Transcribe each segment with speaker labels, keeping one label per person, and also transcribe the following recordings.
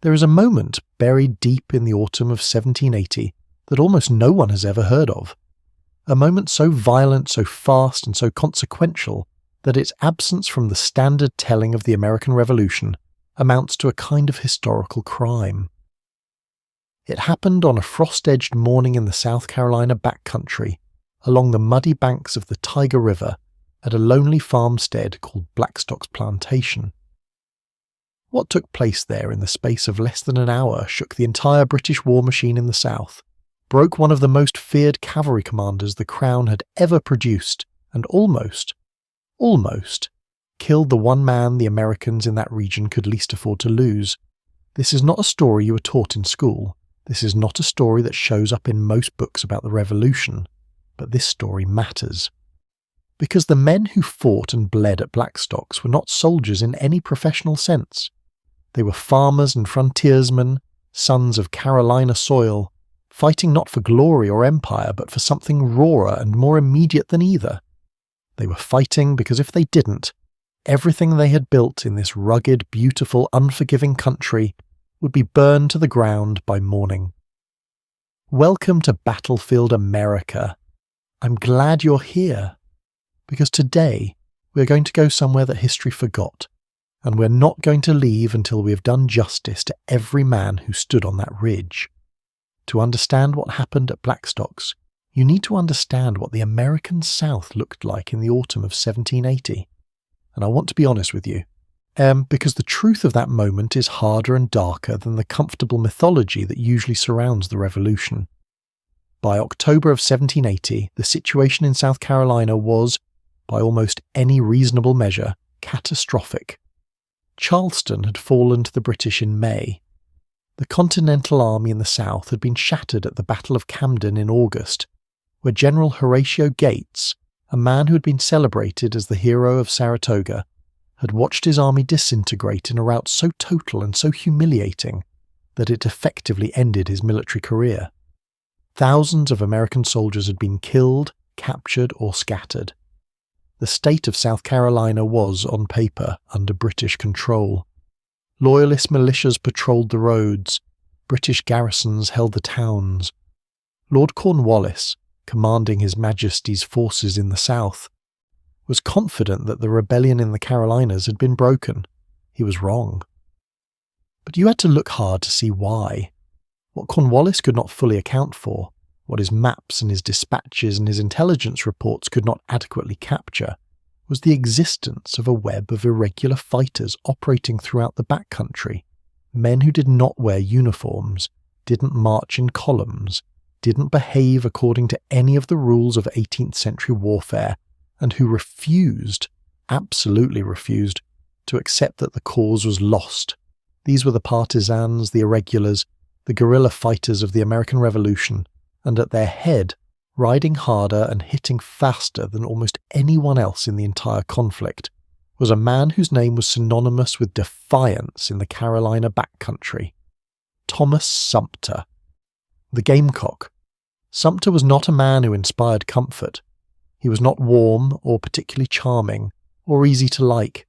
Speaker 1: There is a moment buried deep in the autumn of 1780 that almost no one has ever heard of. A moment so violent, so fast, and so consequential that its absence from the standard telling of the American Revolution amounts to a kind of historical crime. It happened on a frost-edged morning in the South Carolina backcountry, along the muddy banks of the Tyger River, at a lonely farmstead called Blackstocks Plantation. What took place there in the space of less than an hour shook the entire British war machine in the South, broke one of the most feared cavalry commanders the Crown had ever produced, and almost killed the one man the Americans in that region could least afford to lose. This is not a story you were taught in school. This is not a story that shows up in most books about the Revolution, but this story matters. Because the men who fought and bled at Blackstocks were not soldiers in any professional sense. They were farmers and frontiersmen, sons of Carolina soil, fighting not for glory or empire, but for something rawer and more immediate than either. They were fighting because if they didn't, everything they had built in this rugged, beautiful, unforgiving country would be burned to the ground by morning. Welcome to Battlefield America. I'm glad you're here, because today we're going to go somewhere that history forgot, and we're not going to leave until we have done justice to every man who stood on that ridge. To understand what happened at Blackstocks, you need to understand what the American South looked like in the autumn of 1780. And I want to be honest with you, because the truth of that moment is harder and darker than the comfortable mythology that usually surrounds the Revolution. By October of 1780, the situation in South Carolina was, by almost any reasonable measure, catastrophic. Charleston had fallen to the British in May. The Continental Army in the South had been shattered at the Battle of Camden in August, where General Horatio Gates, a man who had been celebrated as the hero of Saratoga, had watched his army disintegrate in a rout so total and so humiliating that it effectively ended his military career. Thousands of American soldiers had been killed, captured, or scattered. The state of South Carolina was, on paper, under British control. Loyalist militias patrolled the roads. British garrisons held the towns. Lord Cornwallis, commanding His Majesty's forces in the South, was confident that the rebellion in the Carolinas had been broken. He was wrong. But you had to look hard to see why. What Cornwallis could not fully account for, what his maps and his dispatches and his intelligence reports could not adequately capture, was the existence of a web of irregular fighters operating throughout the backcountry, men who did not wear uniforms, didn't march in columns, didn't behave according to any of the rules of 18th century warfare, and who refused, absolutely refused, to accept that the cause was lost. These were the partisans, the irregulars, the guerrilla fighters of the American Revolution, and at their head, riding harder and hitting faster than almost anyone else in the entire conflict, was a man whose name was synonymous with defiance in the Carolina backcountry: Thomas Sumter. The Gamecock. Sumter was not a man who inspired comfort. He was not warm or particularly charming or easy to like.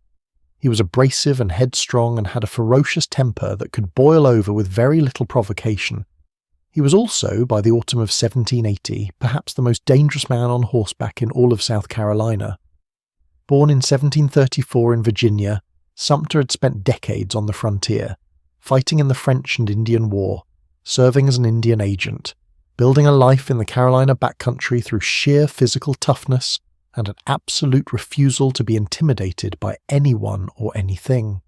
Speaker 1: He was abrasive and headstrong and had a ferocious temper that could boil over with very little provocation. He was also, by the autumn of 1780, perhaps the most dangerous man on horseback in all of South Carolina. Born in 1734 in Virginia, Sumter had spent decades on the frontier, fighting in the French and Indian War, serving as an Indian agent, building a life in the Carolina backcountry through sheer physical toughness and an absolute refusal to be intimidated by anyone or anything.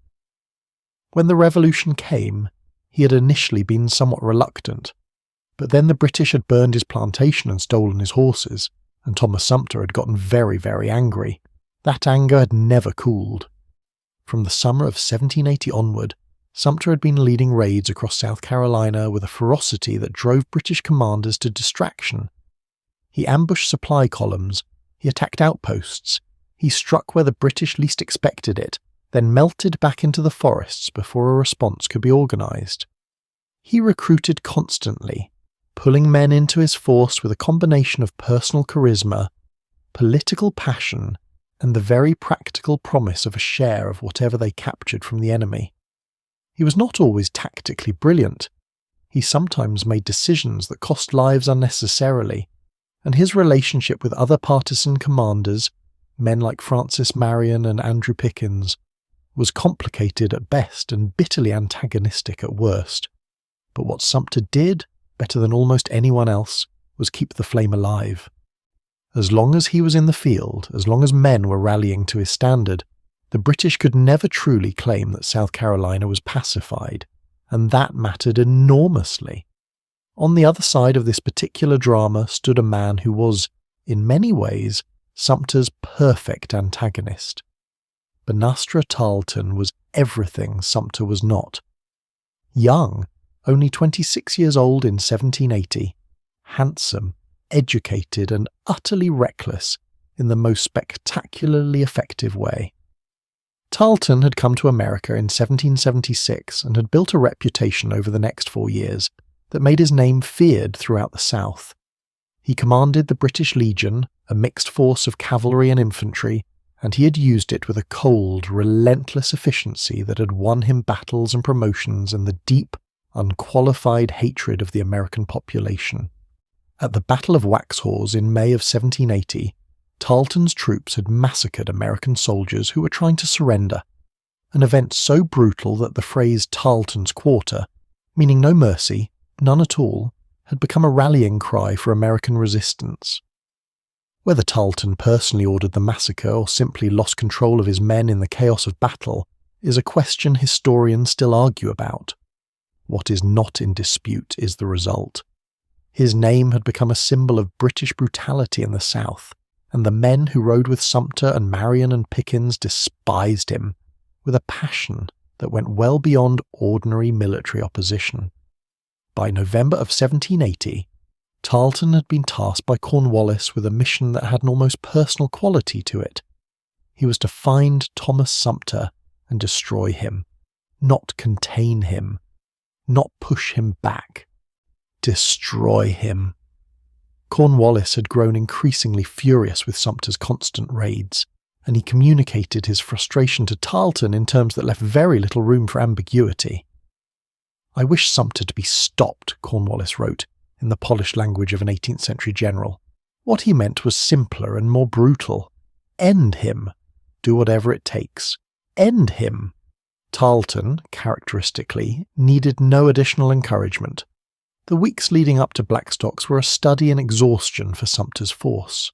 Speaker 1: When the Revolution came, he had initially been somewhat reluctant, but then the British had burned his plantation and stolen his horses, and Thomas Sumter had gotten very, very angry. That anger had never cooled. From the summer of 1780 onward, Sumter had been leading raids across South Carolina with a ferocity that drove British commanders to distraction. He ambushed supply columns, he attacked outposts, he struck where the British least expected it, then melted back into the forests before a response could be organised. He recruited constantly, pulling men into his force with a combination of personal charisma, political passion, and the very practical promise of a share of whatever they captured from the enemy. He was not always tactically brilliant. He sometimes made decisions that cost lives unnecessarily, and his relationship with other partisan commanders, men like Francis Marion and Andrew Pickens, was complicated at best and bitterly antagonistic at worst. But what Sumter did, better than almost anyone else, was keep the flame alive. As long as he was in the field, as long as men were rallying to his standard, the British could never truly claim that South Carolina was pacified, and that mattered enormously. On the other side of this particular drama stood a man who was, in many ways, Sumter's perfect antagonist. Banastre Tarleton was everything Sumter was not. Young, only 26 years old in 1780, handsome, educated, and utterly reckless in the most spectacularly effective way. Tarleton had come to America in 1776 and had built a reputation over the next 4 years that made his name feared throughout the South. He commanded the British Legion, a mixed force of cavalry and infantry, and he had used it with a cold, relentless efficiency that had won him battles and promotions and the deep, unqualified hatred of the American population. At the Battle of Waxhaws in May of 1780, Tarleton's troops had massacred American soldiers who were trying to surrender, an event so brutal that the phrase Tarleton's Quarter, meaning no mercy, none at all, had become a rallying cry for American resistance. Whether Tarleton personally ordered the massacre or simply lost control of his men in the chaos of battle is a question historians still argue about. What is not in dispute is the result. His name had become a symbol of British brutality in the South, and the men who rode with Sumter and Marion and Pickens despised him, with a passion that went well beyond ordinary military opposition. By November of 1780, Tarleton had been tasked by Cornwallis with a mission that had an almost personal quality to it. He was to find Thomas Sumter and destroy him, not contain him, not push him back. Destroy him. Cornwallis had grown increasingly furious with Sumter's constant raids, and he communicated his frustration to Tarleton in terms that left very little room for ambiguity. "I wish Sumter to be stopped," Cornwallis wrote, in the polished language of an 18th century general. What he meant was simpler and more brutal. End him. Do whatever it takes. End him. Tarleton, characteristically, needed no additional encouragement. The weeks leading up to Blackstocks were a study in exhaustion for Sumter's force.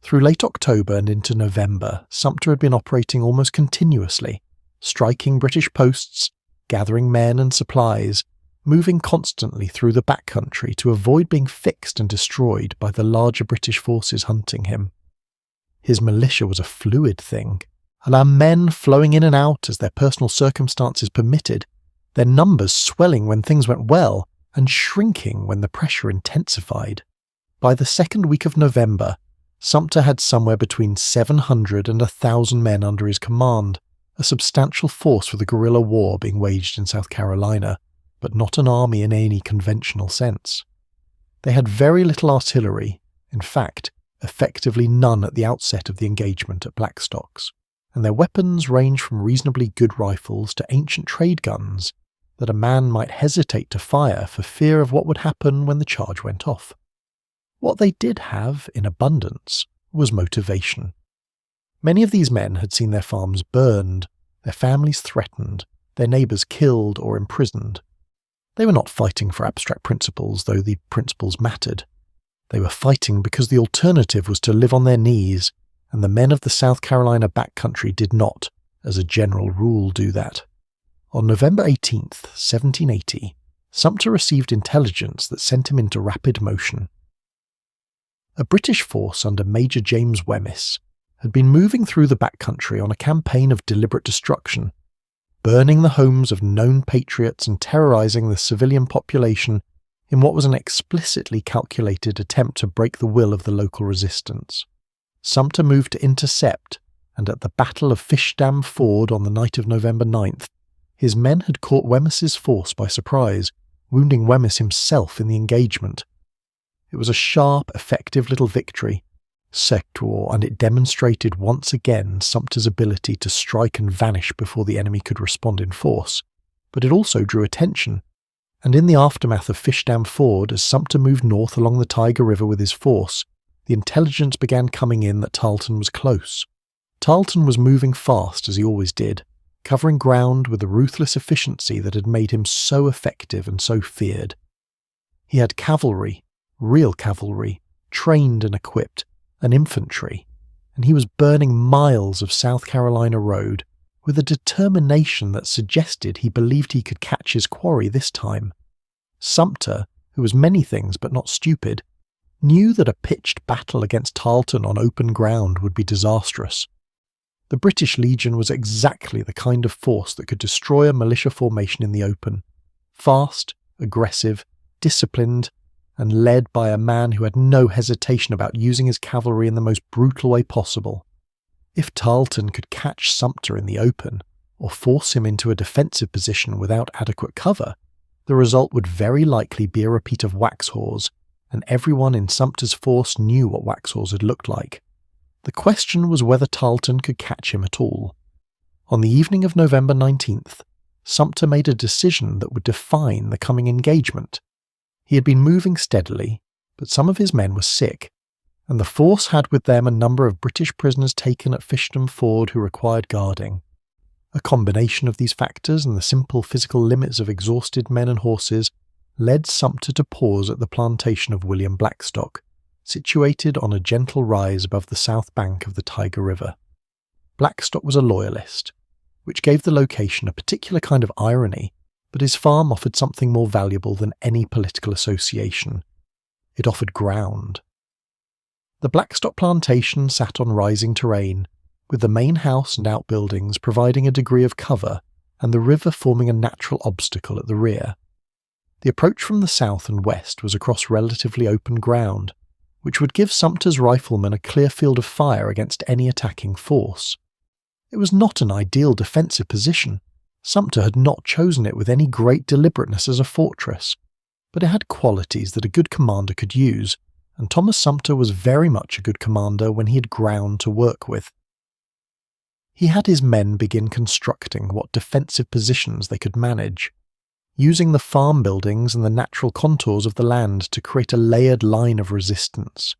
Speaker 1: Through late October and into November, Sumter had been operating almost continuously, striking British posts, gathering men and supplies, moving constantly through the backcountry to avoid being fixed and destroyed by the larger British forces hunting him. His militia was a fluid thing, our men flowing in and out as their personal circumstances permitted, their numbers swelling when things went well, and shrinking when the pressure intensified. By the second week of November, Sumter had somewhere between 700 and 1,000 men under his command, a substantial force for the guerrilla war being waged in South Carolina, but not an army in any conventional sense. They had very little artillery, in fact, effectively none at the outset of the engagement at Blackstocks, and their weapons ranged from reasonably good rifles to ancient trade guns that a man might hesitate to fire for fear of what would happen when the charge went off. What they did have, in abundance, was motivation. Many of these men had seen their farms burned, their families threatened, their neighbours killed or imprisoned. They were not fighting for abstract principles, though the principles mattered. They were fighting because the alternative was to live on their knees, and the men of the South Carolina backcountry did not, as a general rule, do that. On November 18th, 1780, Sumter received intelligence that sent him into rapid motion. A British force under Major James Wemyss had been moving through the backcountry on a campaign of deliberate destruction, burning the homes of known patriots and terrorizing the civilian population in what was an explicitly calculated attempt to break the will of the local resistance. Sumter moved to intercept, and at the Battle of Fish Dam Ford on the night of November 9th, his men had caught Wemyss's force by surprise, wounding Wemyss himself in the engagement. It was a sharp, effective little victory, sector, and it demonstrated once again Sumter's ability to strike and vanish before the enemy could respond in force, but it also drew attention. And in the aftermath of Fishdam Ford, as Sumter moved north along the Tyger River with his force, the intelligence began coming in that Tarleton was close. Tarleton was moving fast, as he always did, covering ground with the ruthless efficiency that had made him so effective and so feared. He had cavalry, real cavalry, trained and equipped, and infantry, and he was burning miles of South Carolina road with a determination that suggested he believed he could catch his quarry this time. Sumter, who was many things but not stupid, knew that a pitched battle against Tarleton on open ground would be disastrous. The British Legion was exactly the kind of force that could destroy a militia formation in the open. Fast, aggressive, disciplined, and led by a man who had no hesitation about using his cavalry in the most brutal way possible. If Tarleton could catch Sumter in the open, or force him into a defensive position without adequate cover, the result would very likely be a repeat of Waxhaw's, and everyone in Sumter's force knew what Waxhaw's had looked like. The question was whether Tarleton could catch him at all. On the evening of November 19th, Sumter made a decision that would define the coming engagement. He had been moving steadily, but some of his men were sick, and the force had with them a number of British prisoners taken at Fishdam Ford who required guarding. A combination of these factors and the simple physical limits of exhausted men and horses led Sumter to pause at the plantation of William Blackstock, situated on a gentle rise above the south bank of the Tyger River. Blackstock was a Loyalist, which gave the location a particular kind of irony, but his farm offered something more valuable than any political association. It offered ground. The Blackstock Plantation sat on rising terrain, with the main house and outbuildings providing a degree of cover and the river forming a natural obstacle at the rear. The approach from the south and west was across relatively open ground, which would give Sumter's riflemen a clear field of fire against any attacking force. It was not an ideal defensive position. Sumter had not chosen it with any great deliberateness as a fortress, but it had qualities that a good commander could use, and Thomas Sumter was very much a good commander when he had ground to work with. He had his men begin constructing what defensive positions they could manage, using the farm buildings and the natural contours of the land to create a layered line of resistance.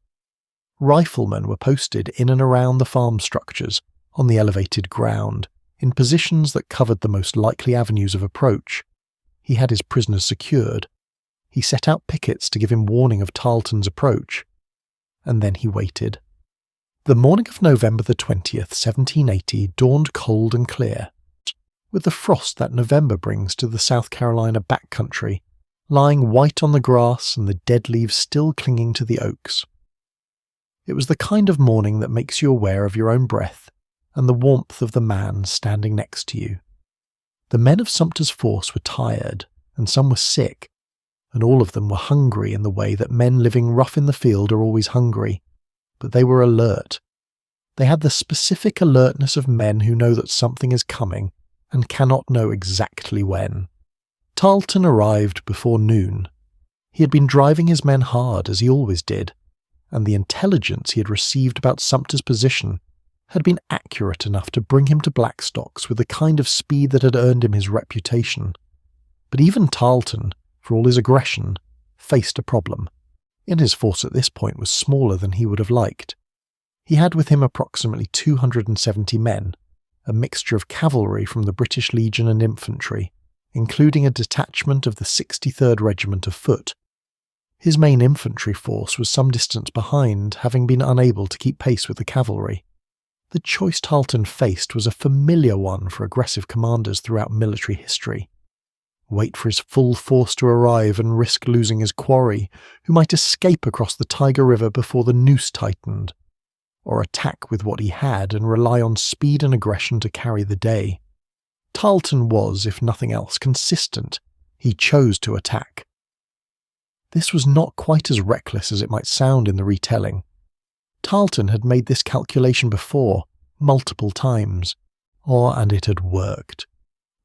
Speaker 1: Riflemen were posted in and around the farm structures on the elevated ground, in positions that covered the most likely avenues of approach. He had his prisoners secured. He set out pickets to give him warning of Tarleton's approach, and then he waited. The morning of November the 20th, 1780 dawned cold and clear, with the frost that November brings to the South Carolina backcountry, lying white on the grass and the dead leaves still clinging to the oaks. It was the kind of morning that makes you aware of your own breath and the warmth of the man standing next to you. The men of Sumter's force were tired, and some were sick, and all of them were hungry in the way that men living rough in the field are always hungry, but they were alert. They had the specific alertness of men who know that something is coming and cannot know exactly when. Tarleton arrived before noon. He had been driving his men hard, as he always did, and the intelligence he had received about Sumter's position had been accurate enough to bring him to Blackstocks with the kind of speed that had earned him his reputation. But even Tarleton, for all his aggression, faced a problem, and his force at this point was smaller than he would have liked. He had with him approximately 270 men, a mixture of cavalry from the British Legion and infantry, including a detachment of the 63rd Regiment of Foot. His main infantry force was some distance behind, having been unable to keep pace with the cavalry. The choice Tarleton faced was a familiar one for aggressive commanders throughout military history. Wait for his full force to arrive and risk losing his quarry, who might escape across the Tyger River before the noose tightened, or attack with what he had and rely on speed and aggression to carry the day. Tarleton was, if nothing else, consistent. He chose to attack. This was not quite as reckless as it might sound in the retelling. Tarleton had made this calculation before, multiple times, and it had worked.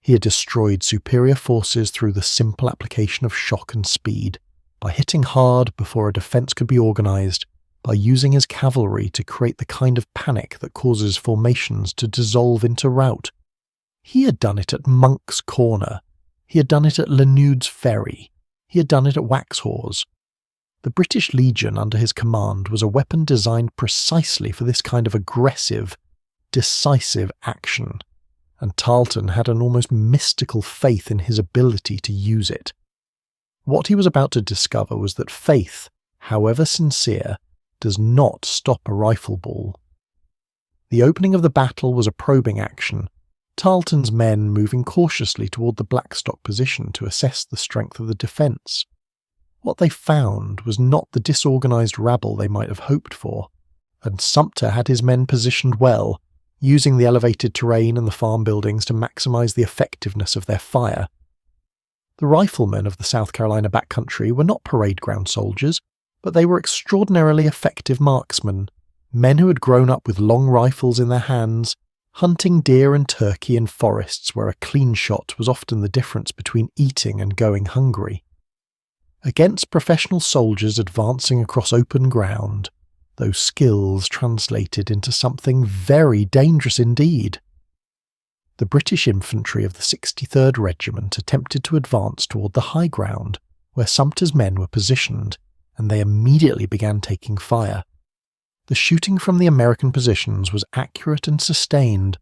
Speaker 1: He had destroyed superior forces through the simple application of shock and speed, by hitting hard before a defence could be organised, by using his cavalry to create the kind of panic that causes formations to dissolve into rout. He had done it at Monk's Corner. He had done it at Lanude's Ferry. He had done it at Waxhaws. The British Legion under his command was a weapon designed precisely for this kind of aggressive, decisive action, and Tarleton had an almost mystical faith in his ability to use it. What he was about to discover was that faith, however sincere, does not stop a rifle ball. The opening of the battle was a probing action, Tarleton's men moving cautiously toward the Blackstock position to assess the strength of the defence. What they found was not the disorganised rabble they might have hoped for, and Sumter had his men positioned well, using the elevated terrain and the farm buildings to maximise the effectiveness of their fire. The riflemen of the South Carolina backcountry were not parade ground soldiers, but they were extraordinarily effective marksmen, men who had grown up with long rifles in their hands, hunting deer and turkey in forests where a clean shot was often the difference between eating and going hungry. Against professional soldiers advancing across open ground, those skills translated into something very dangerous indeed. The British infantry of the 63rd Regiment attempted to advance toward the high ground, where Sumter's men were positioned, and they immediately began taking fire. The shooting from the American positions was accurate and sustained,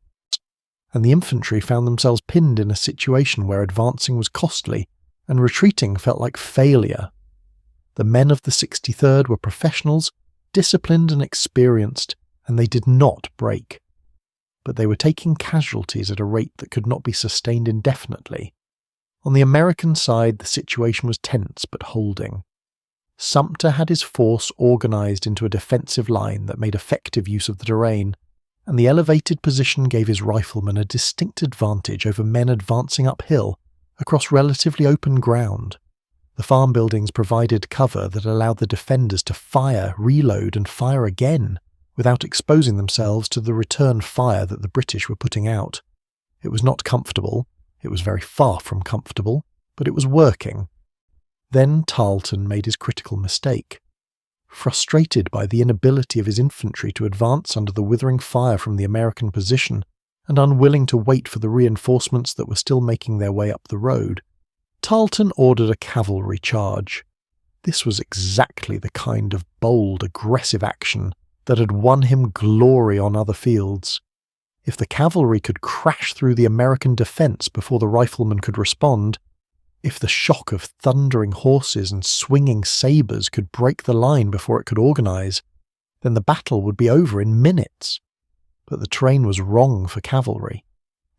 Speaker 1: and the infantry found themselves pinned in a situation where advancing was costly, and retreating felt like failure. The men of the 63rd were professionals, disciplined and experienced, and they did not break. But they were taking casualties at a rate that could not be sustained indefinitely. On the American side, the situation was tense but holding. Sumter had his force organised into a defensive line that made effective use of the terrain, and the elevated position gave his riflemen a distinct advantage over men advancing uphill across relatively open ground. The farm buildings provided cover that allowed the defenders to fire, reload and fire again without exposing themselves to the return fire that the British were putting out. It was not comfortable, it was very far from comfortable, but it was working. Then Tarleton made his critical mistake. Frustrated by the inability of his infantry to advance under the withering fire from the American position, and unwilling to wait for the reinforcements that were still making their way up the road, Tarleton ordered a cavalry charge. This was exactly the kind of bold, aggressive action that had won him glory on other fields. If the cavalry could crash through the American defence before the riflemen could respond, if the shock of thundering horses and swinging sabres could break the line before it could organise, then the battle would be over in minutes. But the terrain was wrong for cavalry.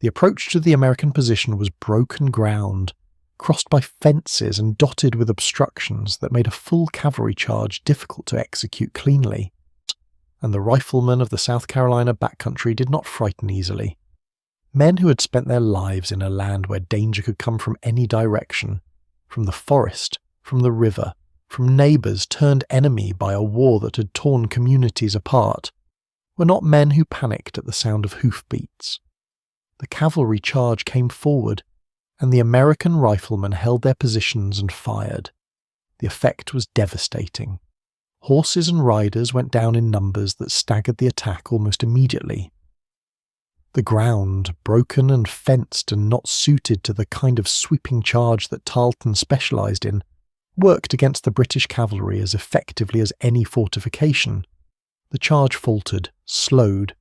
Speaker 1: The approach to the American position was broken ground, crossed by fences and dotted with obstructions that made a full cavalry charge difficult to execute cleanly. And the riflemen of the South Carolina backcountry did not frighten easily. Men who had spent their lives in a land where danger could come from any direction, from the forest, from the river, from neighbours turned enemy by a war that had torn communities apart, were not men who panicked at the sound of hoofbeats. The cavalry charge came forward, and the American riflemen held their positions and fired. The effect was devastating. Horses and riders went down in numbers that staggered the attack almost immediately. The ground, broken and fenced and not suited to the kind of sweeping charge that Tarleton specialised in, worked against the British cavalry as effectively as any fortification. The charge faltered, slowed,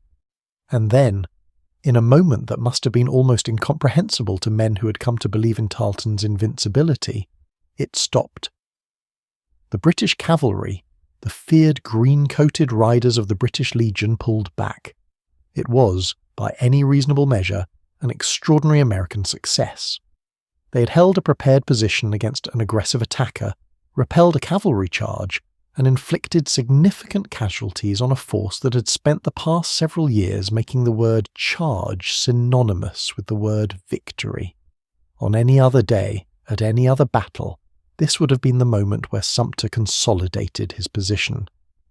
Speaker 1: and then, in a moment that must have been almost incomprehensible to men who had come to believe in Tarleton's invincibility, it stopped. The British cavalry, the feared green-coated riders of the British Legion, pulled back. It was, by any reasonable measure, an extraordinary American success. They had held a prepared position against an aggressive attacker, repelled a cavalry charge, and inflicted significant casualties on a force that had spent the past several years making the word charge synonymous with the word victory. On any other day, at any other battle, this would have been the moment where Sumter consolidated his position,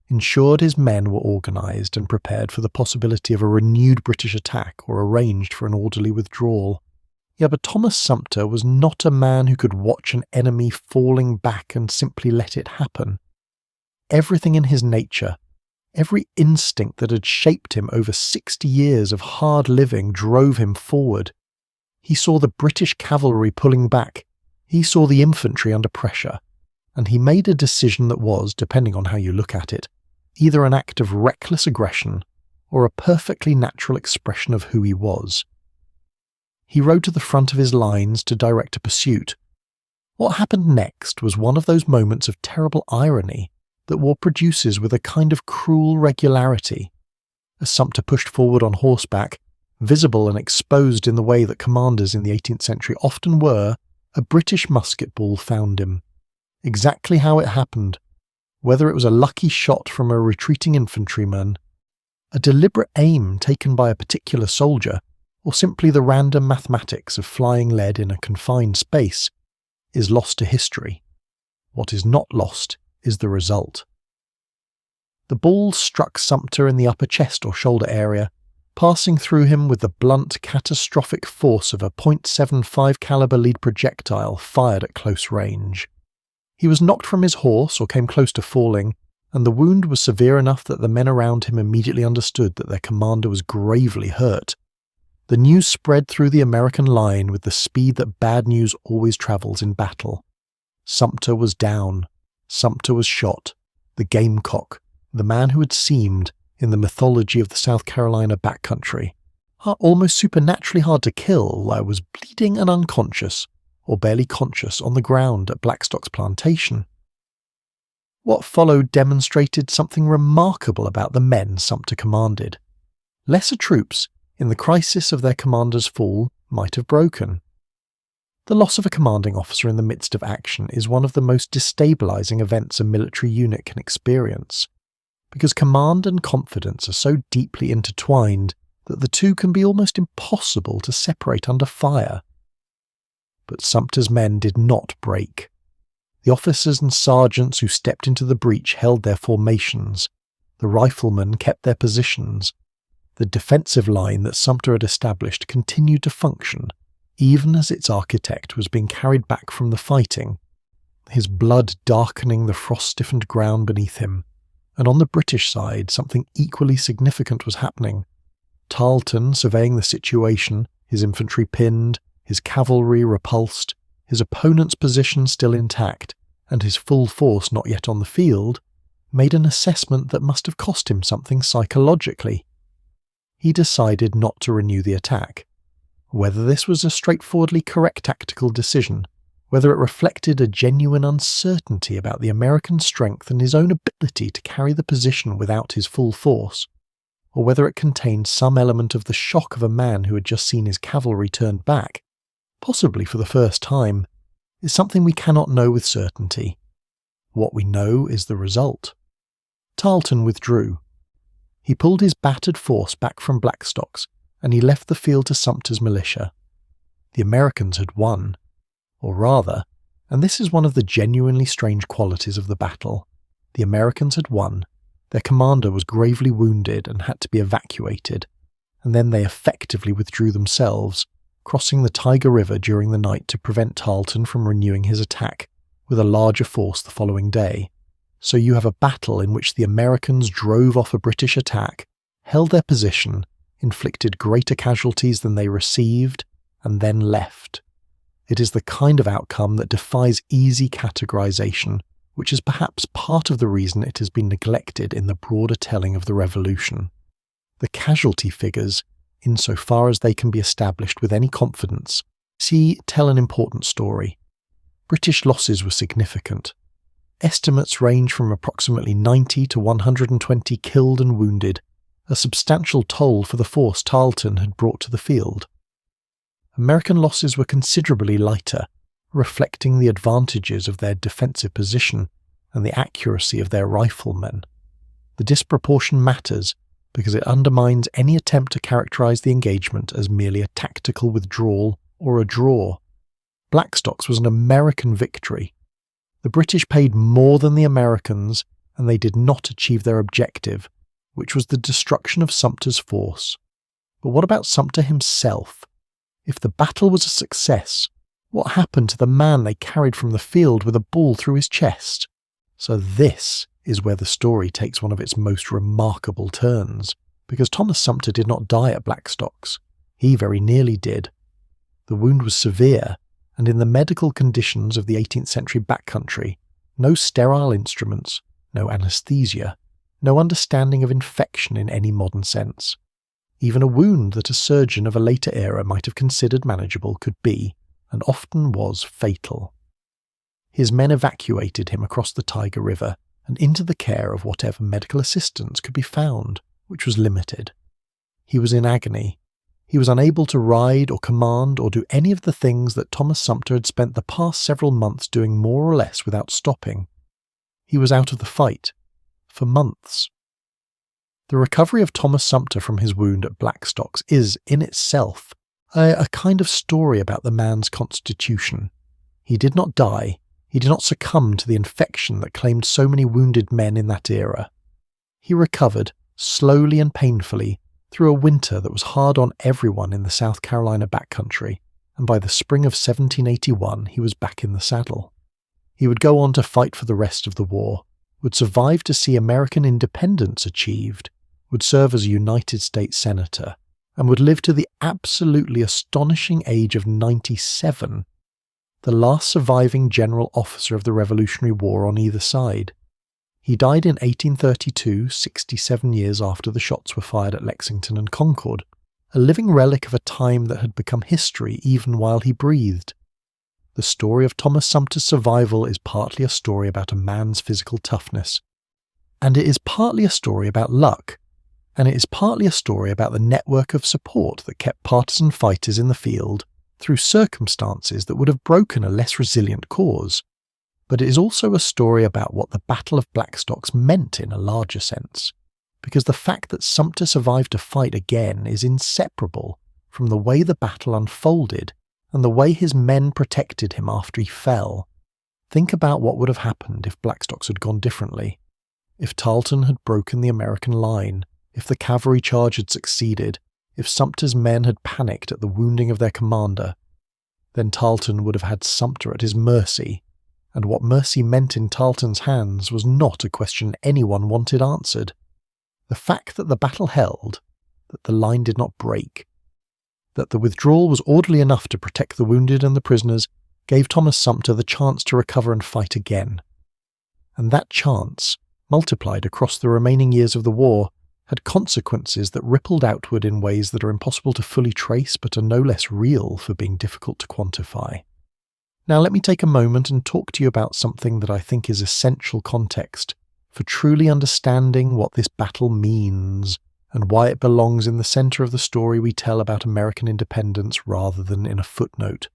Speaker 1: ensured his men were organised and prepared for the possibility of a renewed British attack or arranged for an orderly withdrawal. Yeah, but Thomas Sumter was not a man who could watch an enemy falling back and simply let it happen. Everything in his nature, every instinct that had shaped him over 60 years of hard living drove him forward. He saw the British cavalry pulling back. He saw the infantry under pressure. And he made a decision that was, depending on how you look at it, either an act of reckless aggression or a perfectly natural expression of who he was. He rode to the front of his lines to direct a pursuit. What happened next was one of those moments of terrible irony that war produces with a kind of cruel regularity. As Sumter pushed forward on horseback, visible and exposed in the way that commanders in the 18th century often were, a British musket ball found him. Exactly how it happened, whether it was a lucky shot from a retreating infantryman, a deliberate aim taken by a particular soldier, or simply the random mathematics of flying lead in a confined space, is lost to history. What is not lost is the result. The ball struck Sumter in the upper chest or shoulder area, passing through him with the blunt, catastrophic force of a .75 caliber lead projectile fired at close range. He was knocked from his horse or came close to falling, and the wound was severe enough that the men around him immediately understood that their commander was gravely hurt. The news spread through the American line with the speed that bad news always travels in battle. Sumter was down. Sumter was shot. The Gamecock, the man who had seemed, in the mythology of the South Carolina backcountry, almost supernaturally hard to kill, was bleeding and unconscious, or barely conscious, on the ground at Blackstocks Plantation. What followed demonstrated something remarkable about the men Sumter commanded. Lesser troops, in the crisis of their commander's fall, might have broken. The loss of a commanding officer in the midst of action is one of the most destabilizing events a military unit can experience, because command and confidence are so deeply intertwined that the two can be almost impossible to separate under fire. But Sumter's men did not break. The officers and sergeants who stepped into the breach held their formations. The riflemen kept their positions. The defensive line that Sumter had established continued to function, even as its architect was being carried back from the fighting, his blood darkening the frost-stiffened ground beneath him. And on the British side, something equally significant was happening. Tarleton, surveying the situation, his infantry pinned, his cavalry repulsed, his opponent's position still intact, and his full force not yet on the field, made an assessment that must have cost him something psychologically. He decided not to renew the attack. Whether this was a straightforwardly correct tactical decision, whether it reflected a genuine uncertainty about the American strength and his own ability to carry the position without his full force, or whether it contained some element of the shock of a man who had just seen his cavalry turned back, possibly for the first time, is something we cannot know with certainty. What we know is the result. Tarleton withdrew. He pulled his battered force back from Blackstocks, and he left the field to Sumter's militia. The Americans had won. Or rather, and this is one of the genuinely strange qualities of the battle, the Americans had won, their commander was gravely wounded and had to be evacuated, and then they effectively withdrew themselves, crossing the Tyger River during the night to prevent Tarleton from renewing his attack with a larger force the following day. So you have a battle in which the Americans drove off a British attack, held their position, inflicted greater casualties than they received, and then left. It is the kind of outcome that defies easy categorization, which is perhaps part of the reason it has been neglected in the broader telling of the Revolution. The casualty figures, insofar as they can be established with any confidence, tell an important story. British losses were significant. Estimates range from approximately 90 to 120 killed and wounded, a substantial toll for the force Tarleton had brought to the field. American losses were considerably lighter, reflecting the advantages of their defensive position and the accuracy of their riflemen. The disproportion matters because it undermines any attempt to characterize the engagement as merely a tactical withdrawal or a draw. Blackstocks was an American victory. The British paid more than the Americans, and they did not achieve their objective, which was the destruction of Sumter's force. But what about Sumter himself? If the battle was a success, what happened to the man they carried from the field with a ball through his chest? So this is where the story takes one of its most remarkable turns, because Thomas Sumter did not die at Blackstocks. He very nearly did. The wound was severe, and in the medical conditions of the 18th century backcountry, no sterile instruments, no anaesthesia, no understanding of infection in any modern sense. Even a wound that a surgeon of a later era might have considered manageable could be, and often was, fatal. His men evacuated him across the Tyger River and into the care of whatever medical assistance could be found, which was limited. He was in agony. He was unable to ride or command or do any of the things that Thomas Sumter had spent the past several months doing more or less without stopping. He was out of the fight. For months. The recovery of Thomas Sumter from his wound at Blackstocks is, in itself, a kind of story about the man's constitution. He did not die. He did not succumb to the infection that claimed so many wounded men in that era. He recovered, slowly and painfully, through a winter that was hard on everyone in the South Carolina backcountry, and by the spring of 1781 he was back in the saddle. He would go on to fight for the rest of the war, would survive to see American independence achieved, would serve as a United States Senator, and would live to the absolutely astonishing age of 97, the last surviving general officer of the Revolutionary War on either side. He died in 1832, 67 years after the shots were fired at Lexington and Concord, a living relic of a time that had become history even while he breathed. The story of Thomas Sumter's survival is partly a story about a man's physical toughness, and it is partly a story about luck, and it is partly a story about the network of support that kept partisan fighters in the field through circumstances that would have broken a less resilient cause. But it is also a story about what the Battle of Blackstocks meant in a larger sense, because the fact that Sumter survived to fight again is inseparable from the way the battle unfolded and the way his men protected him after he fell. Think about what would have happened if Blackstocks had gone differently, if Tarleton had broken the American line, if the cavalry charge had succeeded, if Sumter's men had panicked at the wounding of their commander. Then Tarleton would have had Sumter at his mercy, and what mercy meant in Tarleton's hands was not a question anyone wanted answered. The fact that the battle held, that the line did not break, that the withdrawal was orderly enough to protect the wounded and the prisoners, gave Thomas Sumter the chance to recover and fight again. And that chance, multiplied across the remaining years of the war, had consequences that rippled outward in ways that are impossible to fully trace but are no less real for being difficult to quantify. Now let me take a moment and talk to you about something that I think is essential context for truly understanding what this battle means and why it belongs in the centre of the story we tell about American independence rather than in a footnote.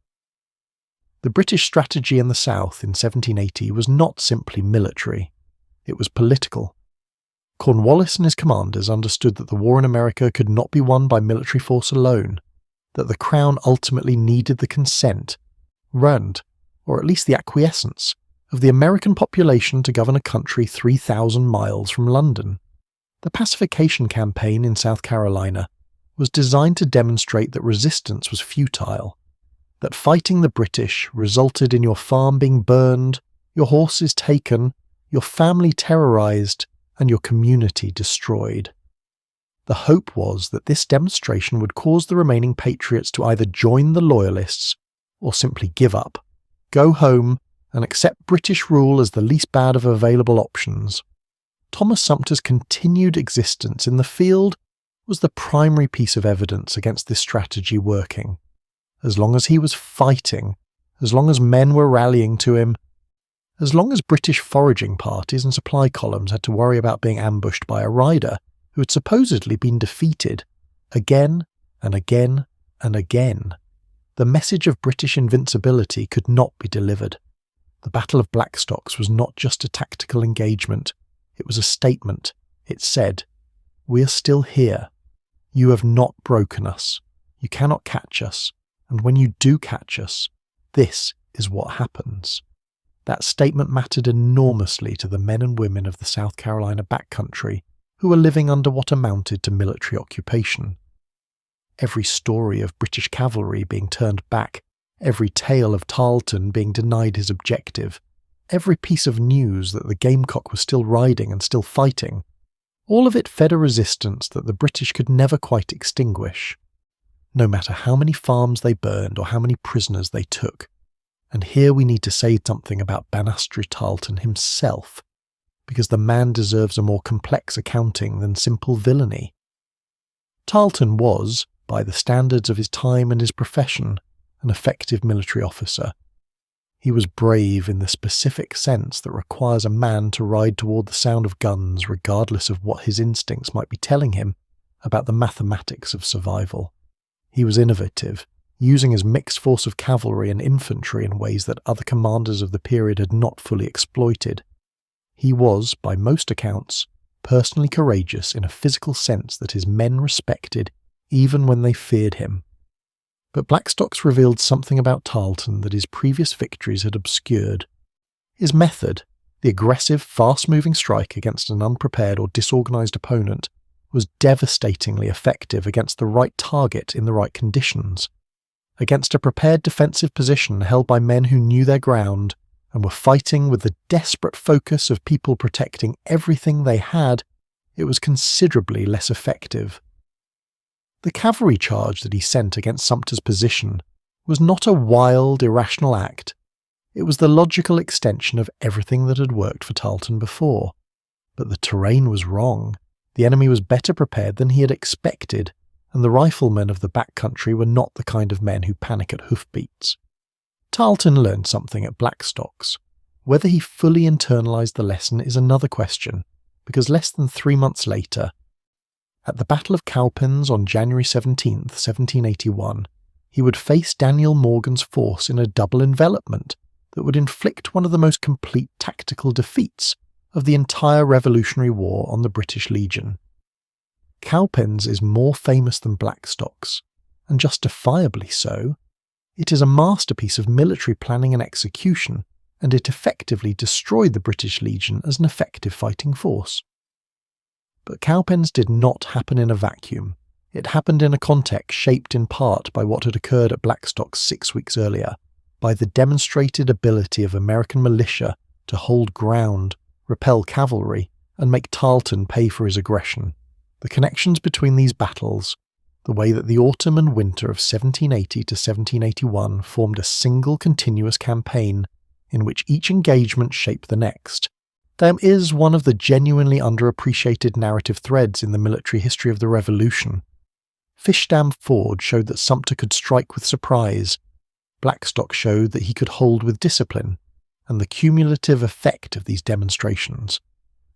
Speaker 1: The British strategy in the South in 1780 was not simply military, it was political. Cornwallis and his commanders understood that the war in America could not be won by military force alone, that the Crown ultimately needed the consent, or at least the acquiescence, of the American population to govern a country 3,000 miles from London. The pacification campaign in South Carolina was designed to demonstrate that resistance was futile, that fighting the British resulted in your farm being burned, your horses taken, your family terrorized, and your community destroyed. The hope was that this demonstration would cause the remaining patriots to either join the Loyalists or simply give up, go home, and accept British rule as the least bad of available options. Thomas Sumter's continued existence in the field was the primary piece of evidence against this strategy working. As long as he was fighting, as long as men were rallying to him, as long as British foraging parties and supply columns had to worry about being ambushed by a rider who had supposedly been defeated again and again and again, the message of British invincibility could not be delivered. The Battle of Blackstocks was not just a tactical engagement, it was a statement. It said, "We are still here. You have not broken us. You cannot catch us. And when you do catch us, this is what happens." That statement mattered enormously to the men and women of the South Carolina backcountry who were living under what amounted to military occupation. Every story of British cavalry being turned back, every tale of Tarleton being denied his objective, every piece of news that the Gamecock was still riding and still fighting, all of it fed a resistance that the British could never quite extinguish. no matter how many farms they burned or how many prisoners they took. And here we need to say something about Banastre Tarleton himself, because the man deserves a more complex accounting than simple villainy. Tarleton was, by the standards of his time and his profession, an effective military officer. He was brave in the specific sense that requires a man to ride toward the sound of guns regardless of what his instincts might be telling him about the mathematics of survival. He was innovative, using his mixed force of cavalry and infantry in ways that other commanders of the period had not fully exploited. He was, by most accounts, personally courageous in a physical sense that his men respected even when they feared him. But Blackstocks revealed something about Tarleton that his previous victories had obscured. His method, the aggressive, fast-moving strike against an unprepared or disorganized opponent, was devastatingly effective against the right target in the right conditions. Against a prepared defensive position held by men who knew their ground and were fighting with the desperate focus of people protecting everything they had, it was considerably less effective. The cavalry charge that he sent against Sumter's position was not a wild, irrational act. It was the logical extension of everything that had worked for Tarleton before. But the terrain was wrong. The enemy was better prepared than he had expected, and the riflemen of the backcountry were not the kind of men who panic at hoofbeats. Tarleton learned something at Blackstocks. Whether he fully internalized the lesson is another question, because less than 3 months later, at the Battle of Cowpens on January 17, 1781, he would face Daniel Morgan's force in a double envelopment that would inflict one of the most complete tactical defeats of the entire Revolutionary War on the British Legion. Cowpens is more famous than Blackstocks, and justifiably so. It is a masterpiece of military planning and execution, and it effectively destroyed the British Legion as an effective fighting force. But Cowpens did not happen in a vacuum. It happened in a context shaped in part by what had occurred at Blackstocks 6 weeks earlier, by the demonstrated ability of American militia to hold ground, repel cavalry, and make Tarleton pay for his aggression. The connections between these battles, the way that the autumn and winter of 1780 to 1781 formed a single continuous campaign in which each engagement shaped the next, is one of the genuinely underappreciated narrative threads in the military history of the Revolution. Fishdam Ford showed that Sumter could strike with surprise. Blackstock showed that he could hold with discipline, and the cumulative effect of these demonstrations,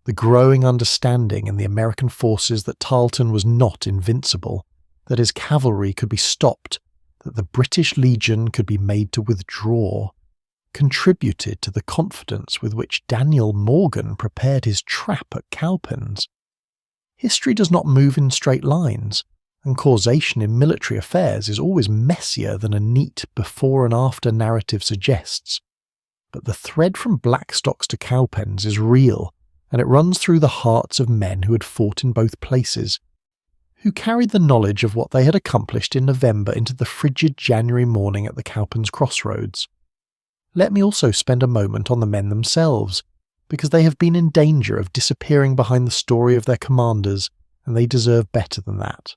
Speaker 1: the growing understanding in the American forces that Tarleton was not invincible, that his cavalry could be stopped, that the British Legion could be made to withdraw, contributed to the confidence with which Daniel Morgan prepared his trap at Cowpens. History does not move in straight lines, and causation in military affairs is always messier than a neat before and after narrative suggests. But the thread from Blackstocks to Cowpens is real, and it runs through the hearts of men who had fought in both places, who carried the knowledge of what they had accomplished in November into the frigid January morning at the Cowpens crossroads. Let me also spend a moment on the men themselves, because they have been in danger of disappearing behind the story of their commanders, and they deserve better than that.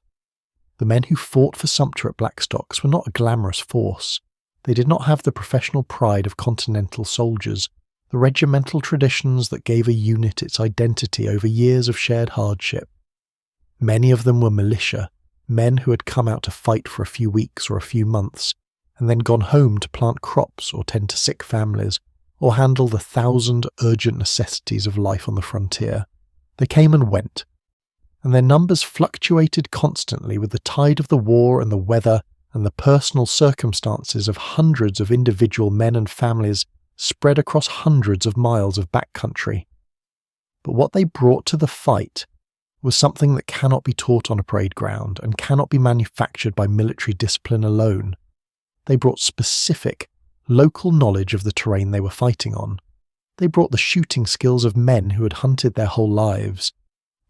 Speaker 1: The men who fought for Sumter at Blackstocks were not a glamorous force. They did not have the professional pride of Continental soldiers, the regimental traditions that gave a unit its identity over years of shared hardship. Many of them were militia, men who had come out to fight for a few weeks or a few months, and then gone home to plant crops or tend to sick families, or handle the 1,000 urgent necessities of life on the frontier. They came and went, and their numbers fluctuated constantly with the tide of the war and the weather and the personal circumstances of hundreds of individual men and families spread across hundreds of miles of backcountry. But what they brought to the fight was something that cannot be taught on a parade ground and cannot be manufactured by military discipline alone. They brought specific, local knowledge of the terrain they were fighting on. They brought the shooting skills of men who had hunted their whole lives.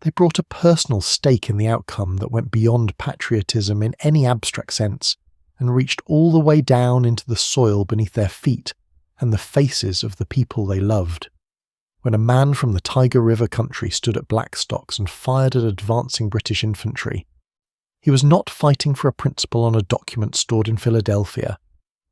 Speaker 1: They brought a personal stake in the outcome that went beyond patriotism in any abstract sense and reached all the way down into the soil beneath their feet and the faces of the people they loved. When a man from the Tyger River country stood at Blackstocks and fired at advancing British infantry, He was not fighting for a principle on a document stored in Philadelphia.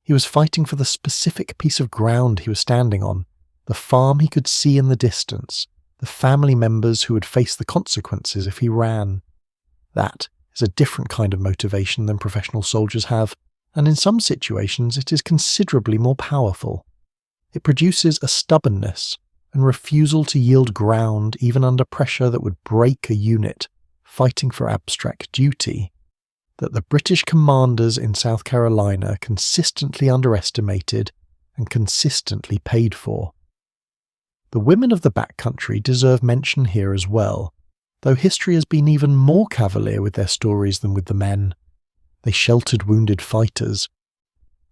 Speaker 1: He was fighting for the specific piece of ground he was standing on, the farm he could see in the distance, the family members who would face the consequences if he ran. That is a different kind of motivation than professional soldiers have, and in some situations it is considerably more powerful. It produces a stubbornness and refusal to yield ground even under pressure that would break a unit fighting for abstract duty, that the British commanders in South Carolina consistently underestimated and consistently paid for. The women of the backcountry deserve mention here as well, though history has been even more cavalier with their stories than with the men. They sheltered wounded fighters.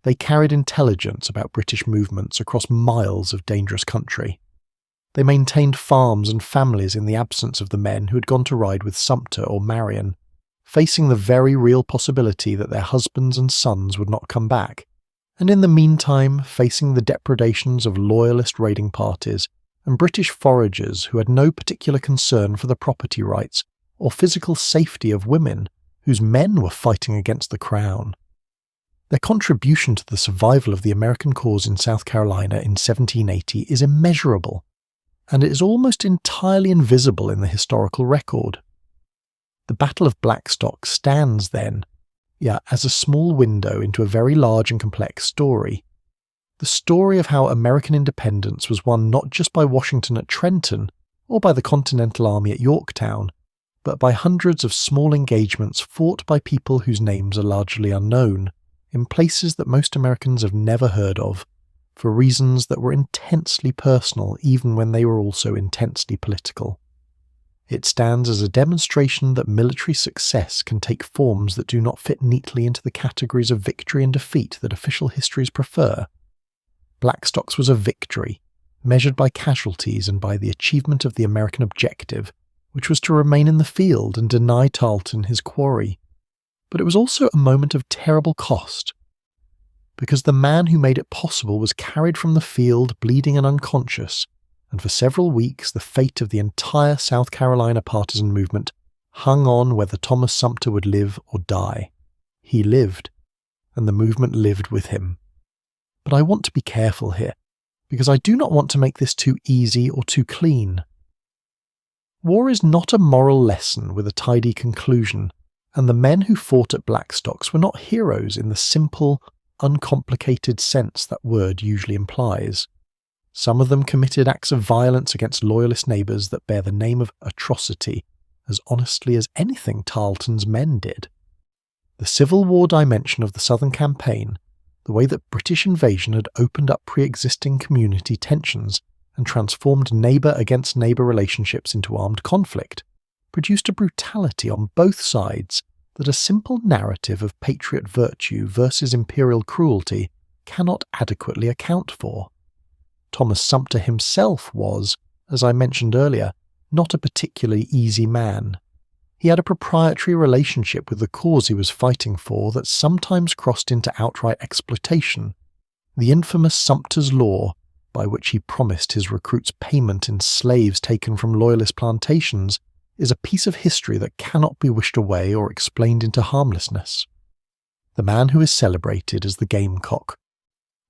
Speaker 1: They carried intelligence about British movements across miles of dangerous country. They maintained farms and families in the absence of the men who had gone to ride with Sumter or Marion, facing the very real possibility that their husbands and sons would not come back, and in the meantime facing the depredations of Loyalist raiding parties and British foragers who had no particular concern for the property rights or physical safety of women whose men were fighting against the Crown. Their contribution to the survival of the American cause in South Carolina in 1780 is immeasurable, and it is almost entirely invisible in the historical record. The Battle of Blackstocks stands then, as a small window into a very large and complex story. The story of how American independence was won not just by Washington at Trenton or by the Continental Army at Yorktown, but by hundreds of small engagements fought by people whose names are largely unknown, in places that most Americans have never heard of, for reasons that were intensely personal even when they were also intensely political. It stands as a demonstration that military success can take forms that do not fit neatly into the categories of victory and defeat that official histories prefer. Blackstocks was a victory, measured by casualties and by the achievement of the American objective, which was to remain in the field and deny Tarleton his quarry. But it was also a moment of terrible cost, because the man who made it possible was carried from the field bleeding and unconscious, and for several weeks the fate of the entire South Carolina partisan movement hung on whether Thomas Sumter would live or die. He lived, and the movement lived with him. But I want to be careful here, because I do not want to make this too easy or too clean. War is not a moral lesson with a tidy conclusion, and the men who fought at Blackstocks were not heroes in the simple, uncomplicated sense that word usually implies. Some of them committed acts of violence against Loyalist neighbours that bear the name of atrocity as honestly as anything Tarleton's men did. The Civil War dimension of the Southern Campaign, the way that British invasion had opened up pre-existing community tensions and transformed neighbour against neighbour relationships into armed conflict, produced a brutality on both sides that a simple narrative of patriot virtue versus imperial cruelty cannot adequately account for. Thomas Sumter himself was, as I mentioned earlier, not a particularly easy man. He had a proprietary relationship with the cause he was fighting for that sometimes crossed into outright exploitation. The infamous Sumter's Law, by which he promised his recruits payment in slaves taken from Loyalist plantations, is a piece of history that cannot be wished away or explained into harmlessness. The man who is celebrated as the Gamecock,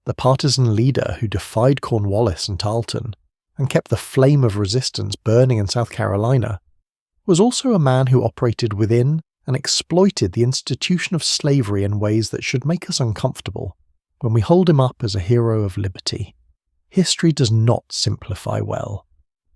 Speaker 1: the partisan leader who defied Cornwallis and Tarleton and kept the flame of resistance burning in South Carolina, was also a man who operated within and exploited the institution of slavery in ways that should make us uncomfortable when we hold him up as a hero of liberty. History does not simplify well.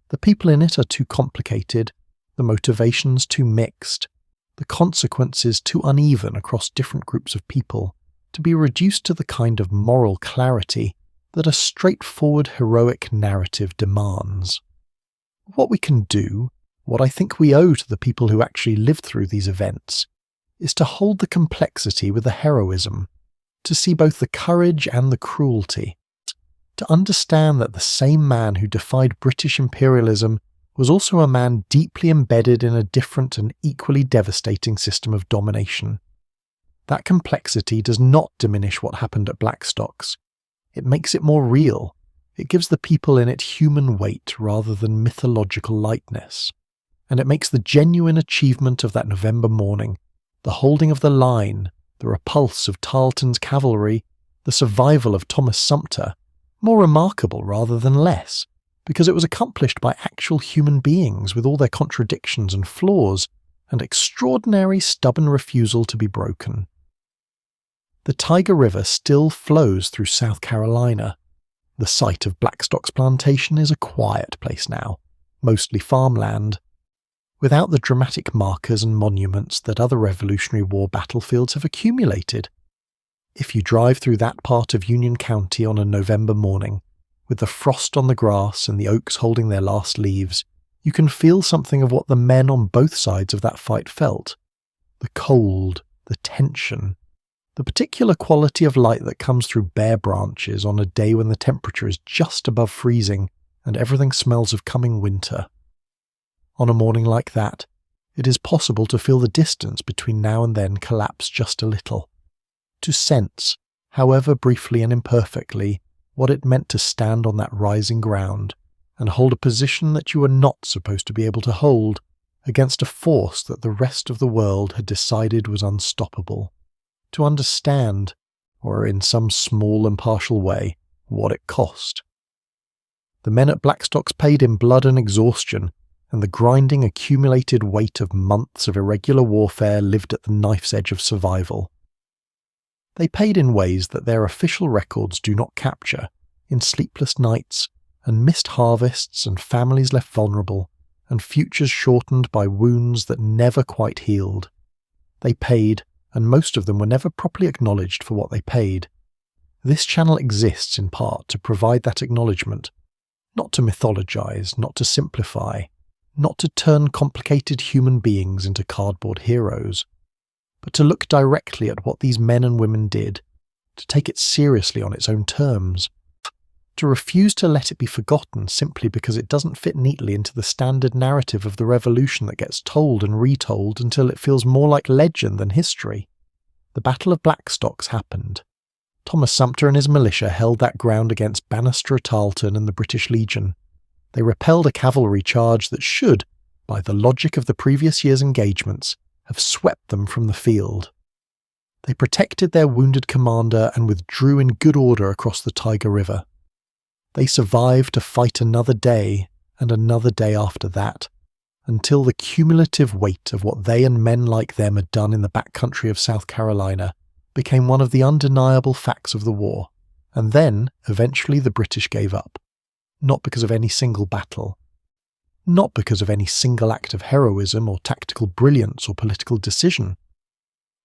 Speaker 1: The people in it are too complicated, the motivations too mixed, the consequences too uneven across different groups of people, to be reduced to the kind of moral clarity that a straightforward heroic narrative demands. What we can do, what I think we owe to the people who actually lived through these events, is to hold the complexity with the heroism, to see both the courage and the cruelty, to understand that the same man who defied British imperialism was also a man deeply embedded in a different and equally devastating system of domination. That complexity does not diminish what happened at Blackstocks. It makes it more real. It gives the people in it human weight rather than mythological lightness. And it makes the genuine achievement of that November morning the holding of the line, the repulse of Tarleton's cavalry, the survival of Thomas Sumter, more remarkable rather than less, because it was accomplished by actual human beings with all their contradictions and flaws, and extraordinary stubborn refusal to be broken. The Tyger River still flows through South Carolina. The site of Blackstocks Plantation is a quiet place now, mostly farmland, without the dramatic markers and monuments that other Revolutionary War battlefields have accumulated. If you drive through that part of Union County on a November morning, with the frost on the grass and the oaks holding their last leaves, you can feel something of what the men on both sides of that fight felt. The cold, the tension, the particular quality of light that comes through bare branches on a day when the temperature is just above freezing and everything smells of coming winter. On a morning like that, it is possible to feel the distance between now and then collapse just a little, to sense, however briefly and imperfectly, what it meant to stand on that rising ground and hold a position that you were not supposed to be able to hold against a force that the rest of the world had decided was unstoppable, to understand, or in some small impartial way, what it cost. The men at Blackstocks paid in blood and exhaustion, and the grinding accumulated weight of months of irregular warfare lived at the knife's edge of survival. They paid in ways that their official records do not capture, in sleepless nights, and missed harvests and families left vulnerable, and futures shortened by wounds that never quite healed. They paid, and most of them were never properly acknowledged for what they paid. This channel exists in part to provide that acknowledgement, not to mythologize, not to simplify, not to turn complicated human beings into cardboard heroes, but to look directly at what these men and women did, to take it seriously on its own terms, to refuse to let it be forgotten simply because it doesn't fit neatly into the standard narrative of the Revolution that gets told and retold until it feels more like legend than history. The Battle of Blackstocks happened. Thomas Sumter and his militia held that ground against Banastre Tarleton and the British Legion. They repelled a cavalry charge that should, by the logic of the previous year's engagements, have swept them from the field. They protected their wounded commander and withdrew in good order across the Tyger River. They survived to fight another day and another day after that, until the cumulative weight of what they and men like them had done in the backcountry of South Carolina became one of the undeniable facts of the war, and then, eventually, the British gave up. Not because of any single battle, not because of any single act of heroism or tactical brilliance or political decision,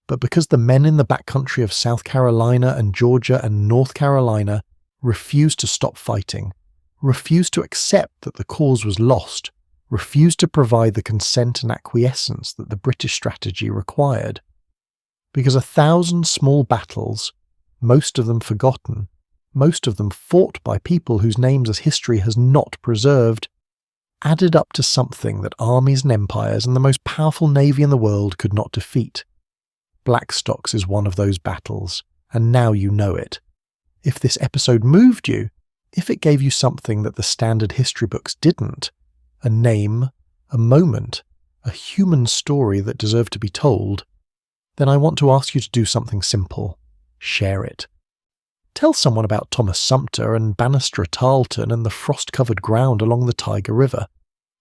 Speaker 1: but because the men in the backcountry of South Carolina and Georgia and North Carolina refused to stop fighting, refused to accept that the cause was lost, refused to provide the consent and acquiescence that the British strategy required. Because 1,000 small battles, most of them forgotten, most of them fought by people whose names as history has not preserved, added up to something that armies and empires and the most powerful navy in the world could not defeat. Blackstocks is one of those battles, and now you know it. If this episode moved you, if it gave you something that the standard history books didn't, a name, a moment, a human story that deserved to be told, then I want to ask you to do something simple. Share it. Tell someone about Thomas Sumter and Banastre Tarleton and the frost-covered ground along the Tyger River.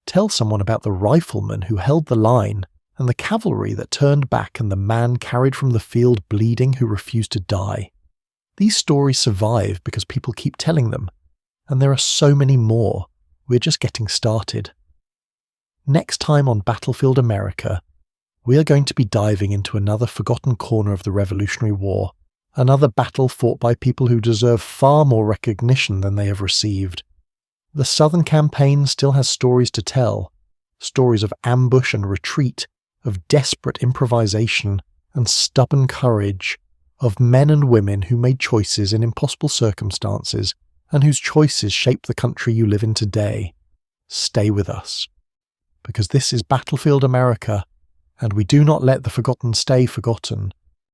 Speaker 1: Tell someone about the rifleman who held the line, and the cavalry that turned back and the man carried from the field bleeding who refused to die. These stories survive because people keep telling them, and there are so many more. We're just getting started. Next time on Battlefield America, we are going to be diving into another forgotten corner of the Revolutionary War, another battle fought by people who deserve far more recognition than they have received. The Southern Campaign still has stories to tell, stories of ambush and retreat, of desperate improvisation and stubborn courage, of men and women who made choices in impossible circumstances and whose choices shape the country you live in today. Stay with us, because this is Battlefield America, and we do not let the forgotten stay forgotten.